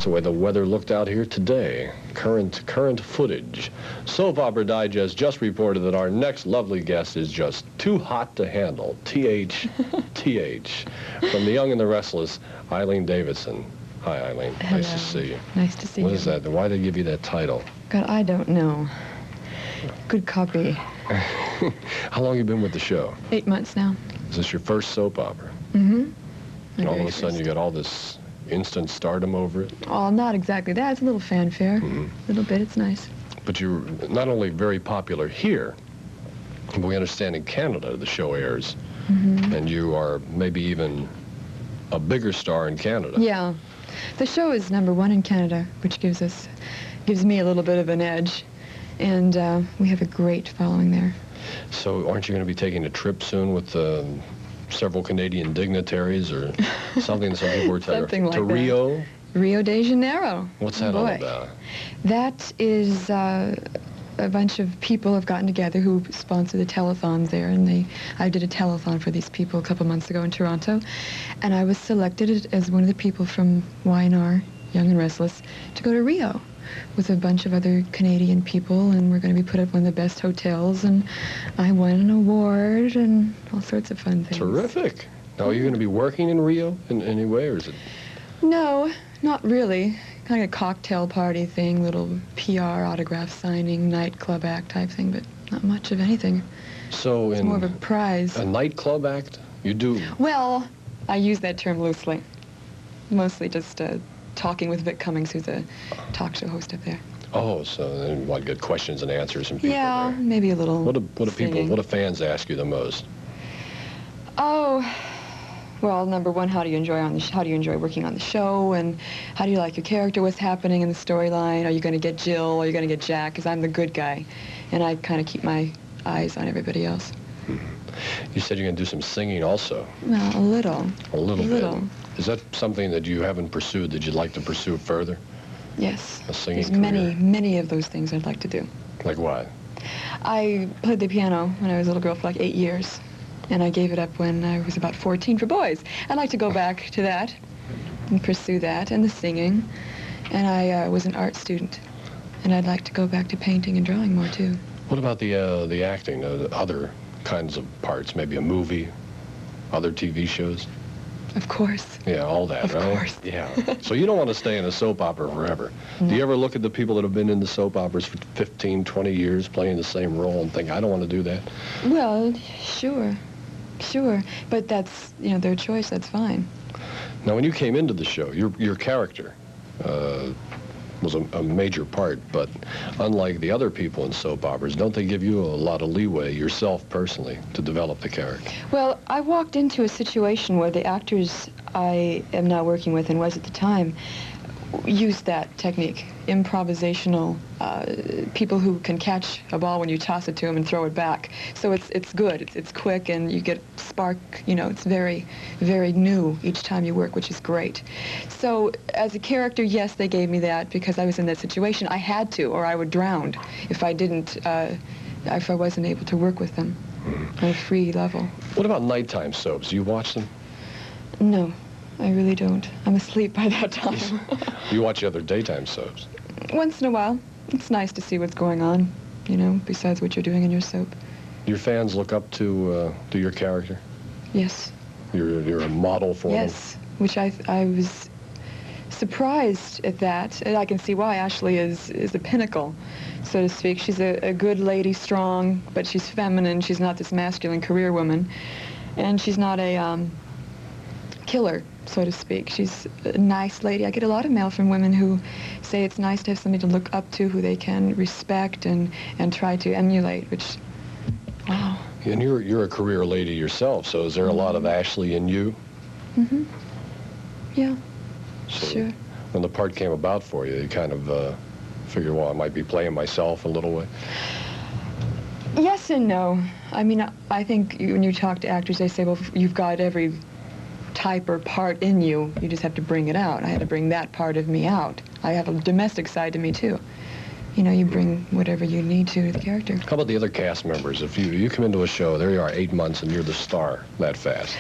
That's the way the weather looked out here today. Current footage. Soap Opera Digest just reported that our next lovely guest is just too hot to handle. TH. From The Young and the Restless, Eileen Davidson. Hi, Eileen. Hello. Nice to see you. Nice to see you. What is that? Why did they give you that title? God, I don't know. Good copy. How long have you been with the show? 8 months now. Is this your first soap opera? Mm-hmm. And all of a sudden you got all this instant stardom over it? Oh, not exactly that. It's a little fanfare. A little bit. It's nice. But you're not only very popular here, but we understand in Canada the show airs. And you are maybe even a bigger star in Canada. Yeah. The show is #1 in Canada, which gives me a little bit of an edge. And we have a great following there. So aren't you going to be taking a trip soon with several Canadian dignitaries or something? Some people were Something like to that. Rio? Rio de Janeiro. What's that all about? That is a bunch of people have gotten together who sponsor the telethons there, and I did a telethon for these people a couple months ago in Toronto, and I was selected as one of the people from Y&R, Young and Restless, to go to Rio with a bunch of other Canadian people, and we're going to be put at one of the best hotels, and I won an award and all sorts of fun things. Terrific. Now, are you going to be working in Rio in any way, or is it? No, not really. Kind of a cocktail party thing, little PR autograph signing, nightclub act type thing, but not much of anything. So it's more of a prize. A nightclub act? You do? Well, I use that term loosely. Mostly just talking with Vic Cummings, who's a talk show host up there. Oh, so then what, get questions and answers from people Yeah, there. Maybe a little What do fans ask you the most? Oh, well, #1, how do you enjoy working on the show, and how do you like your character? What's happening in the storyline? Are you going to get Jill? Are you going to get Jack? Because I'm the good guy, and I kind of keep my eyes on everybody else. You said you're going to do some singing also. Well, a little. A little bit. Is that something that you haven't pursued that you'd like to pursue further? Yes. A singing There's career? many of those things I'd like to do. Like what? I played the piano when I was a little girl for like 8 years, and I gave it up when I was about 14 for boys. I'd like to go back to that and pursue that and the singing. And I was an art student, and I'd like to go back to painting and drawing more too. What about the acting, other kinds of parts, maybe a movie, other TV shows? Of course. Yeah, all that, of right? Of course. Yeah. So you don't want to stay in a soap opera forever. No. Do you ever look at the people that have been in the soap operas for 15, 20 years playing the same role and think, I don't want to do that? Well, sure. But that's, their choice, that's fine. Now, when you came into the show, your character was a major part, but unlike the other people in soap operas, don't they give you a lot of leeway yourself personally to develop the character? Well, I walked into a situation where the actors I am now working with and was at the time used that technique, improvisational, people who can catch a ball when you toss it to them and throw it back. So it's good, it's quick, and you get spark, it's very, very new each time you work, which is great. So as a character, yes, they gave me that because I was in that situation. I had to, or I would drown if I didn't, if I wasn't able to work with them on a free level. What about nighttime soaps? Do you watch them? No. I really don't. I'm asleep by that time. You watch the other daytime soaps? Once in a while. It's nice to see what's going on, besides what you're doing in your soap. Your fans look up to your character? Yes. You're a model for them? Yes, which I was surprised at that. And I can see why. Ashley is the pinnacle, so to speak. She's a good lady, strong, but she's feminine. She's not this masculine career woman. And she's not a killer, so to speak. She's a nice lady. I get a lot of mail from women who say it's nice to have somebody to look up to, who they can respect and try to emulate, which, wow. And you're a career lady yourself, so is there a lot of Ashley in you? Yeah, so sure. When the part came about for you, you kind of figured, well, I might be playing myself a little way? Yes and no. I mean, I think when you talk to actors, they say, well, you've got every type or part in you. You just have to bring it out. I had to bring that part of me out. I have a domestic side to me, too. You bring whatever you need to the character. How about the other cast members? If you come into a show, there you are, 8 months, and you're the star that fast.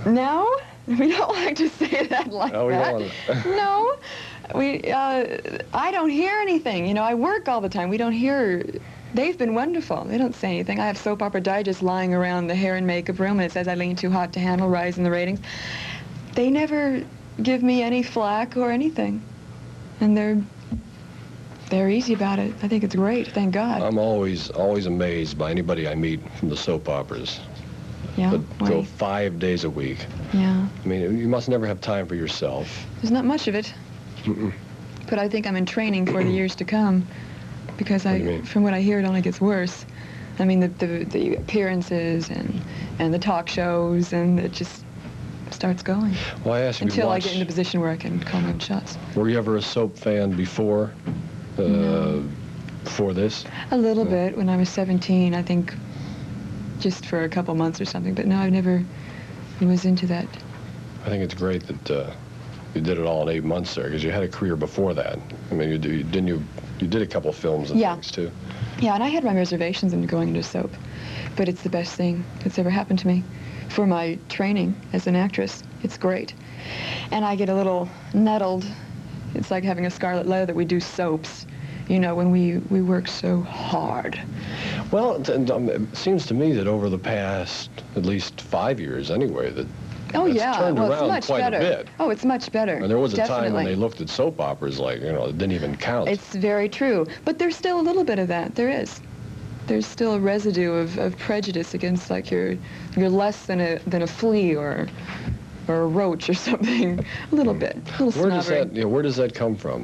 Now? We don't like to say that like Oh, we that. don't want to. No, I don't hear anything. You know, I work all the time. We don't hear. They've been wonderful. They don't say anything. I have Soap Opera Digest lying around the hair and makeup room, and it says Eileen too hot to handle, rise in the ratings. They never give me any flack or anything, and they're easy about it. I think it's great. Thank God. I'm always amazed by anybody I meet from the soap operas. Yeah. That go 5 days a week. Yeah. I mean, you must never have time for yourself. There's not much of it. Mm-mm. But I think I'm in training for the years to come, because What do you mean? from what I hear, it only gets worse. I mean, the appearances and the talk shows, and it just starts going. Well, I asked you, Until I get in a position where I can call my own shots. Were you ever a soap fan before? No. Before this? A little bit when I was 17, I think, just for a couple months or something. But no, I never was into that. I think it's great that you did it all in 8 months there, because you had a career before that. I mean, you did a couple films and Yeah. things too. Yeah, and I had my reservations into going into soap, but it's the best thing that's ever happened to me. For my training as an actress, it's great. And I get a little nettled. It's like having a scarlet letter that we do soaps, you know, when we work so hard. Well, it seems to me that over the past at least 5 years anyway, that Oh, it's yeah. turned Well, it's around much quite better. a bit. Oh, it's much better. And there was a time when Definitely. they looked at soap operas like, you know, it didn't even count. It's very true. But there's still a little bit of that. There is. There's still a residue of prejudice against, like, you're less than a flea or a roach or something. A little bit. A little Where does snobbery. where does that come from?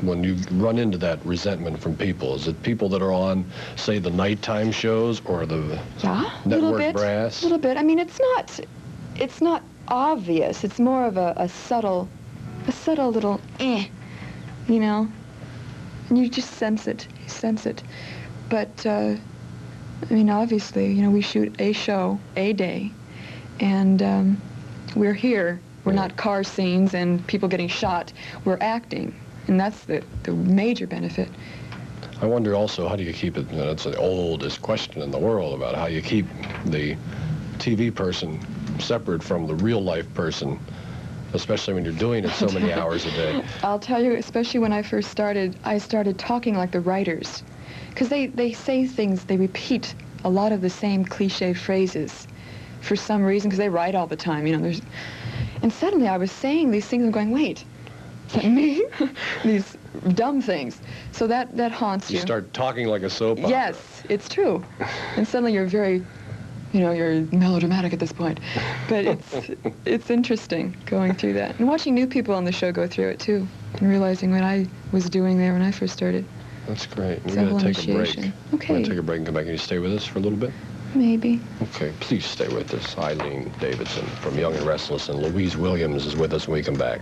When you run into that resentment from people, is it people that are on, say, the nighttime shows or the Yeah, a little network bit. brass? A little bit. I mean, it's not obvious. It's more of a subtle little you know. And you just sense it. You sense it. But I mean, obviously, you know, we shoot a show a day, and we're here. We're not car scenes and people getting shot. We're acting, and that's the major benefit. I wonder also, how do you keep it, you know, that's the oldest question in the world about how you keep the TV person separate from the real life person, especially when you're doing it so many hours a day. I'll tell you, especially when I first started, I started talking like the writers. Because they say things, they repeat a lot of the same cliche phrases for some reason, because they write all the time, you know. And suddenly I was saying these things and going, wait, is that me? These dumb things. So that haunts you. You start talking like a soap opera. Yes, it's true. And suddenly you're very, you know, you're melodramatic at this point. But it's interesting going through that. And watching new people on the show go through it, too, and realizing what I was doing there when I first started. That's great. It's We're a going to whole take a break. initiation. We're Okay. going to take a break and come back. Can you stay with us for a little bit? Maybe. Okay, please stay with us. Eileen Davidson from Young and Restless, and Louise Williams is with us when we come back.